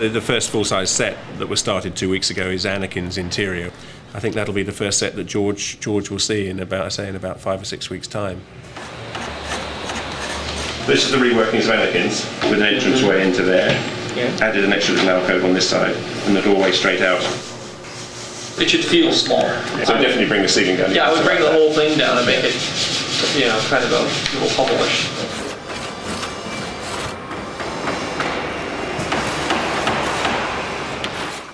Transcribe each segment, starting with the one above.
The first full-size set that was started 2 weeks ago is Anakin's interior. I think that'll be the first set that George will see in about 5 or 6 weeks' time. This is the reworkings of Anakin's with an entranceway into there. Yeah. Added an extra little alcove on this side and the doorway straight out. It should feel smaller. So definitely bring the ceiling down. Yeah, I would bring the whole thing down and make it, kind of a little hovelish.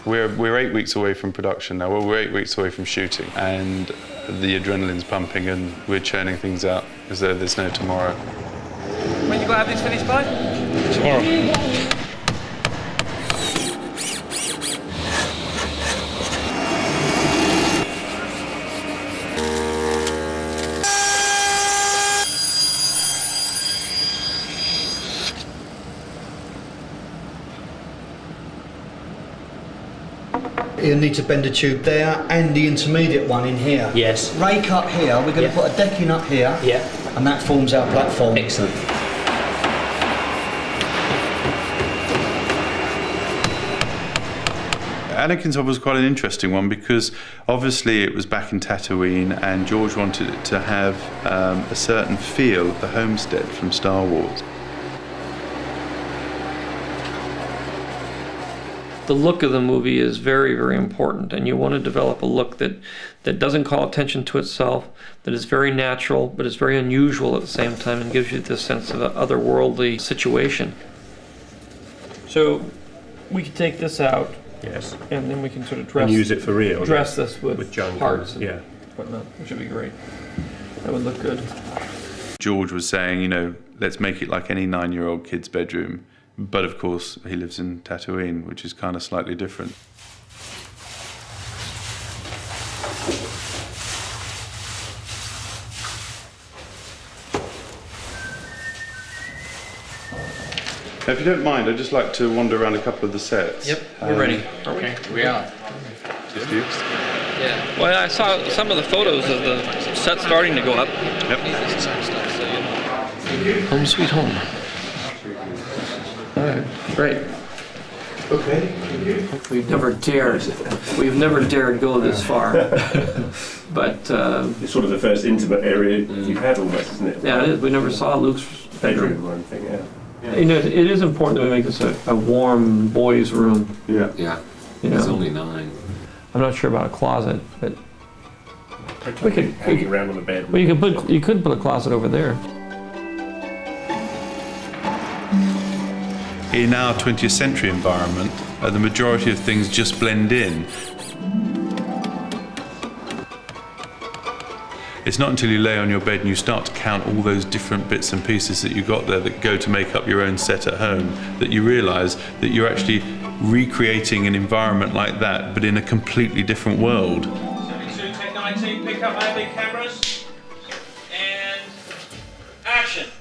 We're 8 weeks away from production now. Well, we're 8 weeks away from shooting, and the adrenaline's pumping, and we're churning things out as though there's no tomorrow. When you go have these finished by? Tomorrow. You'll need to bend a tube there and the intermediate one in here. Yes. Rake up here, we're going to put a decking up here. Yeah. And that forms our platform. Excellent. Anakin's Hub was quite an interesting one because obviously it was back in Tatooine and George wanted it to have a certain feel of the homestead from Star Wars. The look of the movie is very, very important, and you want to develop a look that doesn't call attention to itself, that is very natural, but is very unusual at the same time and gives you this sense of an otherworldly situation. So we could take this out. Yes. And then we can sort of dress, and use it for real. Dress this with junk parts and whatnot, which would be great. That would look good. George was saying, let's make it like any 9-year-old kid's bedroom. But of course, he lives in Tatooine, which is kind of slightly different. Now, if you don't mind, I'd just like to wander around a couple of the sets. Yep, we're ready. Okay, we are. Just you? Yeah. Well, I saw some of the photos of the set starting to go up. Yep. Home sweet home. All right, great. Okay. We've never dared go this far, but it's sort of the first intimate area you've had almost, isn't it? yeah, it is. We never saw Luke's bedroom. Or anything, yeah. It is important that we make this a warm boys' room. Yeah. Yeah. It's only 9. I'm not sure about a closet, but we could hang around on the bed. Well, you could put a closet over there. In our 20th century environment, the majority of things just blend in. It's not until you lay on your bed and you start to count all those different bits and pieces that you got there that go to make up your own set at home that you realise that you're actually recreating an environment like that, but in a completely different world. 72, take 19, pick up our big cameras, and action.